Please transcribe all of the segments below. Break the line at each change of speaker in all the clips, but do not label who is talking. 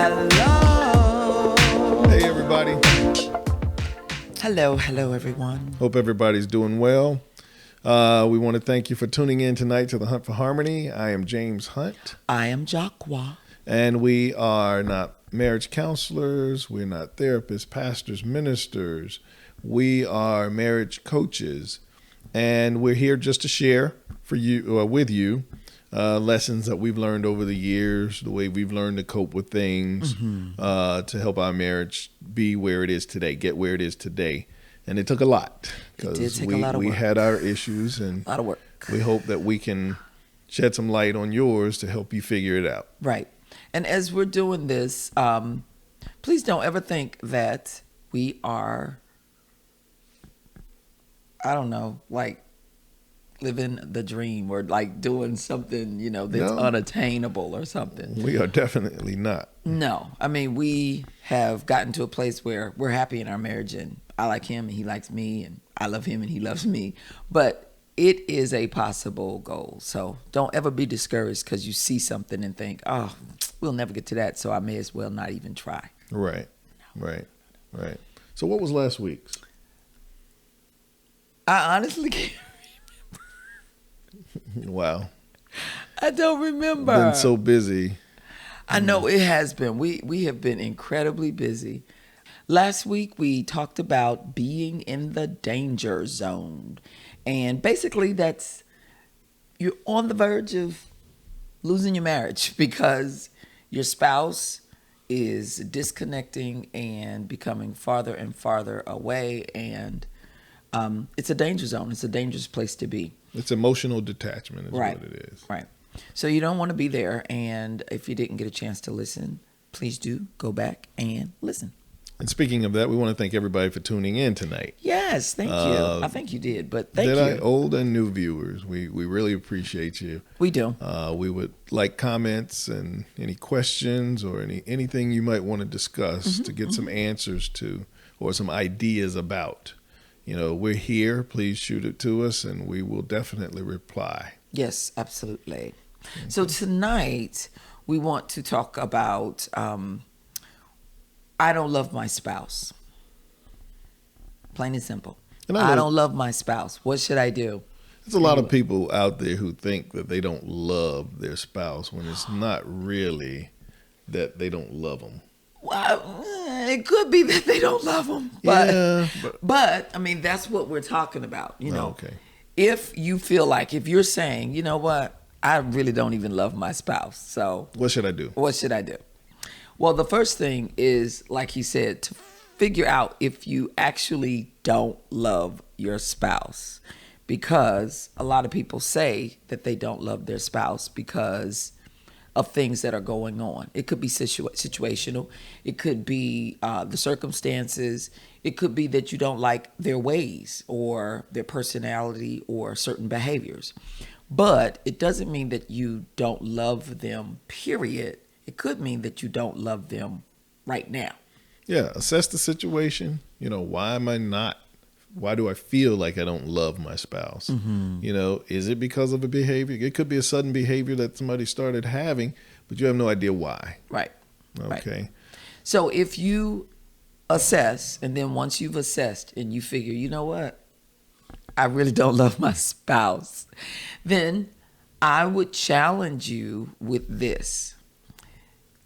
Hello.
Hey, everybody.
Hello, everyone.
Hope everybody's doing well. We want to thank you for tuning in tonight to the Hunt for Harmony. I am James Hunt.
I am Jacqua.
And we are not marriage counselors. We're not therapists, pastors, ministers. We are marriage coaches. And we're here just to share with you lessons that we've learned over the years, the way we've learned to cope with things, to help our marriage be where it is today, get where it is today. And it took a lot.
It did take a lot of work.
We had our issues, and
a lot of work.
We hope that we can shed some light on yours to help you figure it out.
Right. And as we're doing this, please don't ever think that we are, I don't know, like living the dream or like doing something, that's unattainable or something.
We are definitely not.
No. I mean, we have gotten to a place where we're happy in our marriage, and I like him and he likes me, and I love him and he loves me. But it is a possible goal. So don't ever be discouraged because you see something and think, oh, we'll never get to that, so I may as well not even try.
Right. So what was last week's?
I honestly can't.
Wow.
I don't remember.
Been so busy.
I know it has been. We have been incredibly busy. Last week we talked about being in the danger zone. And basically that's you're on the verge of losing your marriage because your spouse is disconnecting and becoming farther and farther away, and it's a danger zone. It's a dangerous place to be.
It's emotional detachment is
Right.
what it is.
Right. So you don't want to be there. And if you didn't get a chance to listen, please do go back and listen.
And speaking of that, we want to thank everybody for tuning in tonight.
Yes, thank you. I think you did, but thank you.
Old and new viewers, we really appreciate you.
We do.
We would like comments and any questions or anything you might want to discuss to get some answers to or some ideas about. We're here. Please shoot it to us, and we will definitely reply.
Yes, absolutely. Okay. So tonight we want to talk about I don't love my spouse. Plain and simple. And I don't love my spouse. What should I do?
There's a lot of people out there who think that they don't love their spouse when it's not really that they don't love them.
Well, it could be that they don't love them, but I mean, that's what we're talking about,
Okay.
If you feel like, if you're saying, you know what, I really don't even love my spouse, so
what should I do?
Well, the first thing is, like he said, to figure out if you actually don't love your spouse, because a lot of people say that they don't love their spouse because of things that are going on. It could be situational. It could be the circumstances. It could be that you don't like their ways or their personality or certain behaviors. But it doesn't mean that you don't love them, period. It could mean that you don't love them right now.
Yeah, assess the situation. Why do I feel like I don't love my spouse? Is it because of a behavior? It could be a sudden behavior that somebody started having, but you have no idea why.
Right.
Okay.
Right. So if you assess, and then once you've assessed and you figure, you know what, I really don't love my spouse, then I would challenge you with this.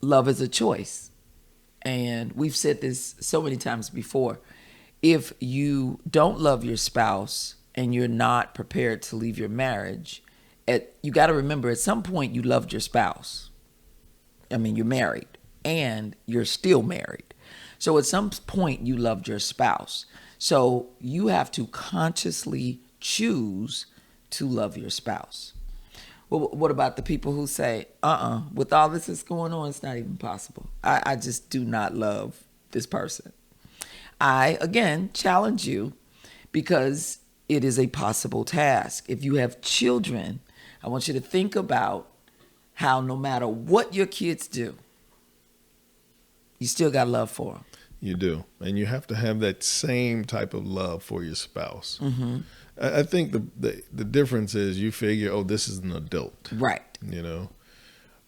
Love is a choice. And we've said this so many times before. If you don't love your spouse and you're not prepared to leave your marriage, you got to remember at some point you loved your spouse. I mean, you're married and you're still married. So at some point you loved your spouse. So you have to consciously choose to love your spouse. Well, what about the people who say, with all this that's going on, it's not even possible. I just do not love this person. I, again, challenge you because it is a possible task. If you have children, I want you to think about how no matter what your kids do, you still got love for them.
You do. And you have to have that same type of love for your spouse.
Mm-hmm.
I think the difference is you figure, this is an adult.
Right.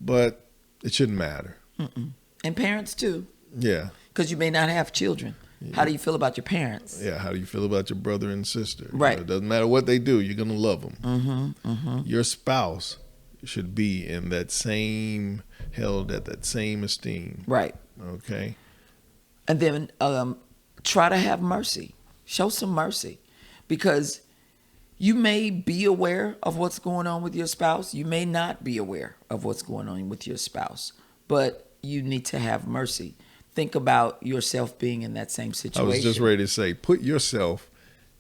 But it shouldn't matter.
Mm-mm. And parents too,
Yeah.
because you may not have children. How do you feel about your parents?
Yeah. How do you feel about your brother and sister?
Right.
It doesn't matter what they do, you're going to love them.
Mm-hmm.
Your spouse should be in that same, held at that same esteem.
Right.
Okay.
And then try to have mercy. Show some mercy, because you may be aware of what's going on with your spouse. You may not be aware of what's going on with your spouse, but you need to have mercy. Think about yourself being in that same situation.
I was just ready to say, put yourself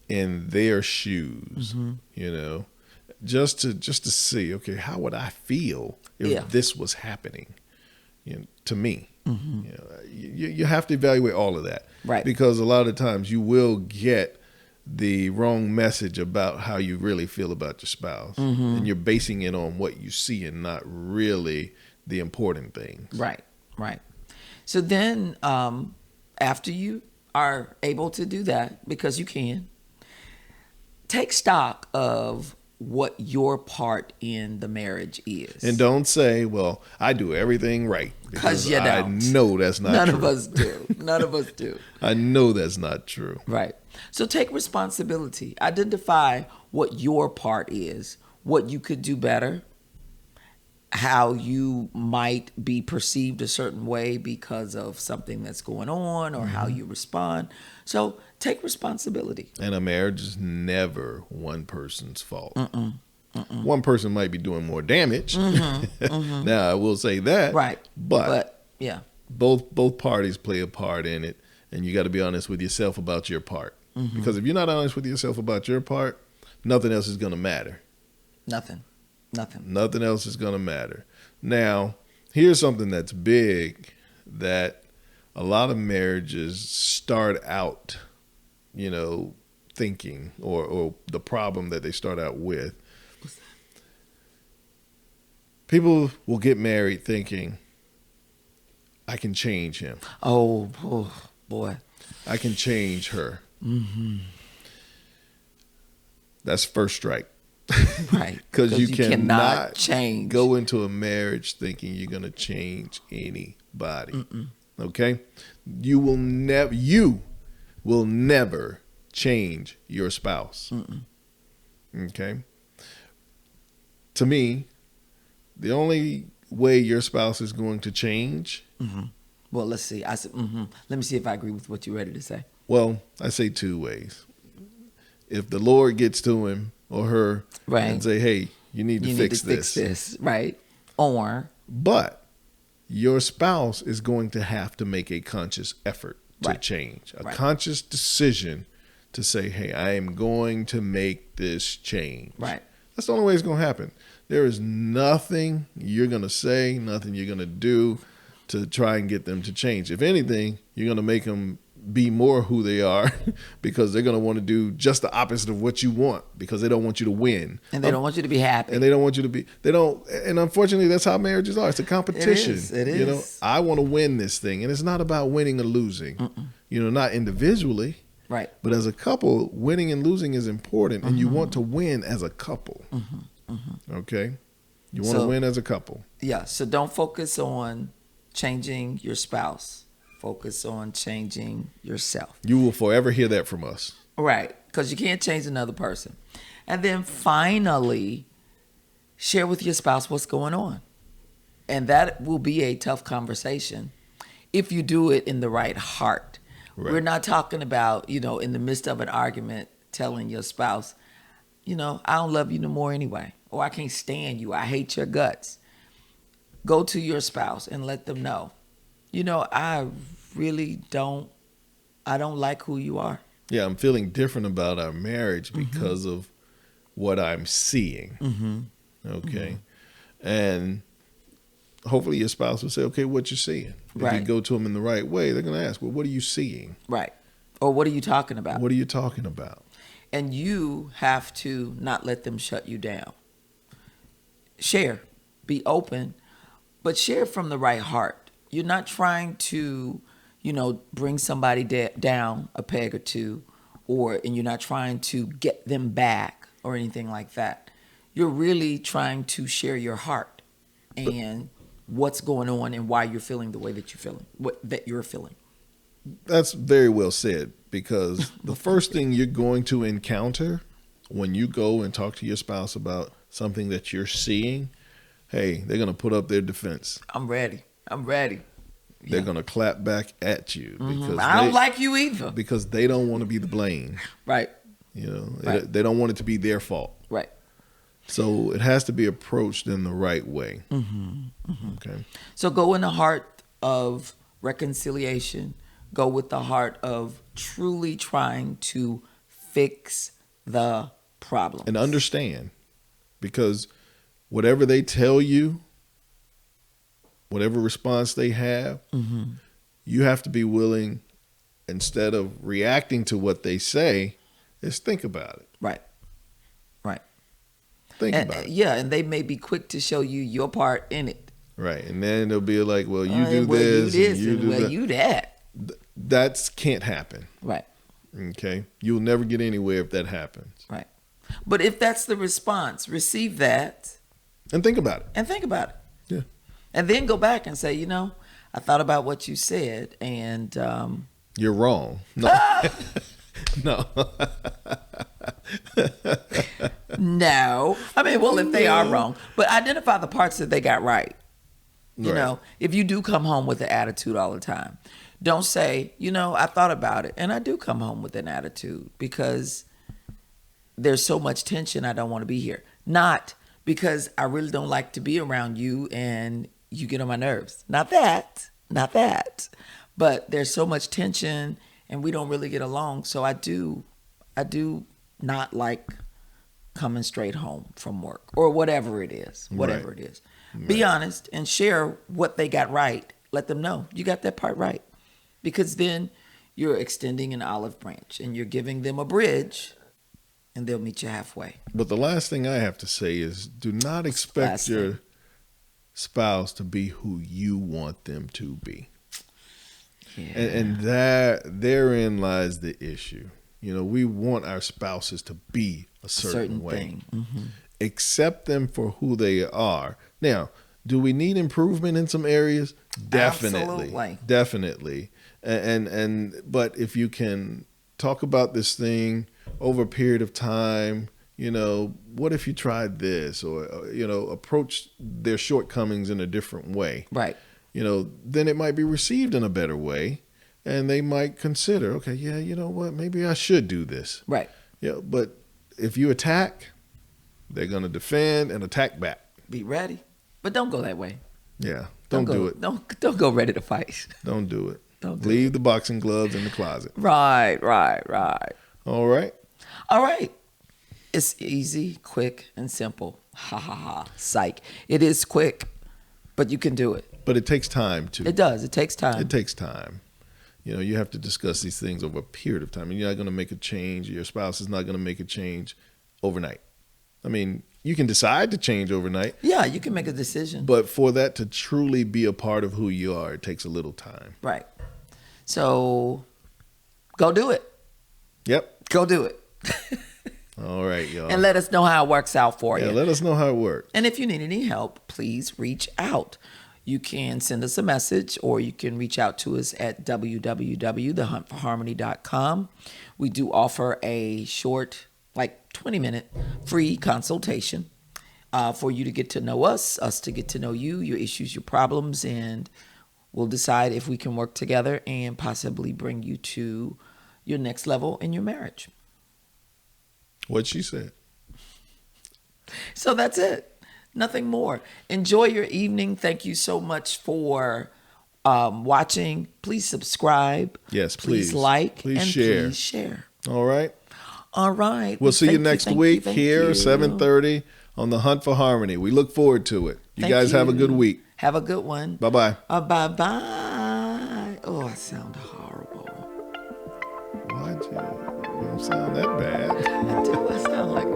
in their shoes, you know, just to see, okay, how would I feel if this was happening, you know, to me? You know, you have to evaluate all of that,
Right?
Because a lot of times you will get the wrong message about how you really feel about your spouse, and you're basing it on what you see and not really the important things.
Right. So then, after you are able to do that, because you can, take stock of what your part in the marriage is.
And don't say, well, I do everything right.
Because you don't.
I know that's not
None
true.
of us do. None of us do.
I know that's not true.
Right. So take responsibility. Identify what your part is, what you could do better, how you might be perceived a certain way because of something that's going on, or how you respond. So take responsibility.
And a marriage is never one person's fault. One person might be doing more damage. Now, I will say that.
Right.
But
yeah.
both parties play a part in it, and you got to be honest with yourself about your part. Because if you're not honest with yourself about your part, nothing else is going to matter.
Nothing.
Nothing else is going to matter. Now, here's something that's big that a lot of marriages start out, you know, thinking, or the problem that they start out with. People will get married thinking, I can change him.
Oh boy.
I can change her. That's first strike.
Right.
Because you cannot
change.
go into a marriage thinking you're going to change anybody. Okay? You will never change your spouse. Okay? To me, the only way your spouse is going to change.
Well, let's see. I said, Let me see if I agree with what you're ready to say.
Well, I say two ways. If the Lord gets to him or her,
Right.
and say, hey, you need to fix
this. Right. Or,
But your spouse is going to have to make a conscious effort to
Right.
change, a
Right.
conscious decision to say, hey, I am going to make this change.
right.
That's the only way it's going to happen. There is nothing you're going to say, nothing you're going to do to try and get them to change. If anything, you're going to make them be more who they are because they're going to want to do just the opposite of what you want because they don't want you to win.
And they don't want you to be happy.
And they don't want you to be, and unfortunately, that's how marriages are. It's a competition.
It is.
You know, I want to win this thing. And it's not about winning or losing, you know, not individually,
Right.
but as a couple, winning and losing is important. And you want to win as a couple. Okay? You want to win as a couple.
Yeah. So don't focus on changing your spouse. Focus on changing yourself.
You will forever hear that from us.
Right. Because you can't change another person. And then finally, share with your spouse what's going on. And that will be a tough conversation if you do it in the right heart.
Right.
We're not talking about, you know, in the midst of an argument, telling your spouse, you know, I don't love you no more anyway. Or I can't stand you. I hate your guts. Go to your spouse and let them know, you know, I don't like who you are.
Yeah, I'm feeling different about our marriage because of what I'm seeing. Okay. And hopefully your spouse will say, okay, what you seeing? If you
Right.
go to them in the right way, they're going to ask, well, what are you seeing?
Right. Or what are you talking about?
What are you talking about?
And you have to not let them shut you down. Share. Be open, but share from the right heart. You're not trying to, you know, bring somebody down a peg or two, and you're not trying to get them back or anything like that. You're really trying to share your heart and what's going on and why you're feeling the way that you're feeling.
That's very well said, because the first thing you're going to encounter when you go and talk to your spouse about something that you're seeing, hey, they're going to put up their defense.
I'm ready.
They're going to clap back at you because
I don't like you either.
Because they don't want to be the blame.
Right.
Right. They don't want it to be their fault.
Right.
So it has to be approached in the right way. Okay.
So go in the heart of reconciliation. Go with the heart of truly trying to fix the problem.
And understand, because whatever they tell you, whatever response they have, you have to be willing, instead of reacting to what they say, is think about it.
Right.
Think about it.
Yeah, and they may be quick to show you your part in it.
Right. And then they'll be like, well, you do this, and you do that.
You that.
That can't happen.
Right.
Okay. You'll never get anywhere if that happens.
Right. But if that's the response, receive that.
And think about it. Yeah.
And then go back and say, I thought about what you said, and
you're wrong. No. No.
No. I mean, well, if they are wrong, but identify the parts that they got right. You know, if you do come home with an attitude all the time, don't say, I thought about it, and I do come home with an attitude because there's so much tension, I don't want to be here. Not because I really don't like to be around you and you get on my nerves. Not that. But there's so much tension and we don't really get along. So I do not like coming straight home from work or whatever it is.
Right.
Be honest and share what they got right. Let them know you got that part right. Because then you're extending an olive branch and you're giving them a bridge, and they'll meet you halfway.
But the last thing I have to say is, do not expect your spouse to be who you want them to be.
Yeah.
And therein lies the issue. We want our spouses to be a certain way.
Thing. Mm-hmm.
Accept them for who they are. Now, do we need improvement in some areas? Definitely. But if you can talk about this thing over a period of time, what if you tried this, or approach their shortcomings in a different way?
Right.
Then it might be received in a better way, and they might consider, okay, yeah, you know what, maybe I should do this.
Right.
Yeah, but if you attack, they're going to defend and attack back.
Be ready, but don't go that way.
Yeah, don't do it.
Don't go ready to fight.
Don't do it. Leave the boxing gloves in the closet.
Right.
All right.
It's easy, quick, and simple. Ha ha ha. Psych. It is quick, but you can do it.
But it takes time too.
It does. It takes time.
It takes time. You have to discuss these things over a period of time. And you're not going to make a change. Your spouse is not going to make a change overnight. I mean, you can decide to change overnight.
Yeah, you can make a decision.
But for that to truly be a part of who you are, it takes a little time.
Right. So go do it.
Yep.
Go do it.
All right, y'all.
And let us know how it works out for you.
Yeah, let us know how it works.
And if you need any help, please reach out. You can send us a message, or you can reach out to us at www.thehuntforharmony.com. We do offer a short, 20-minute free consultation for you to get to know us to get to know you, your issues, your problems, and we'll decide if we can work together and possibly bring you to your next level in your marriage.
What she said.
So that's it. Nothing more. Enjoy your evening. Thank you so much for watching. Please subscribe.
Yes,
please.
Please
like.
Please
and
share.
Please share.
All right.
All right.
We'll see you next week here, 7:30 on The Hunt for Harmony. We look forward to it. You guys have a good week.
Have a good one.
Bye-bye.
Bye-bye. Oh, I sound horrible.
Why'd you don't sound that bad?
I do. I sound like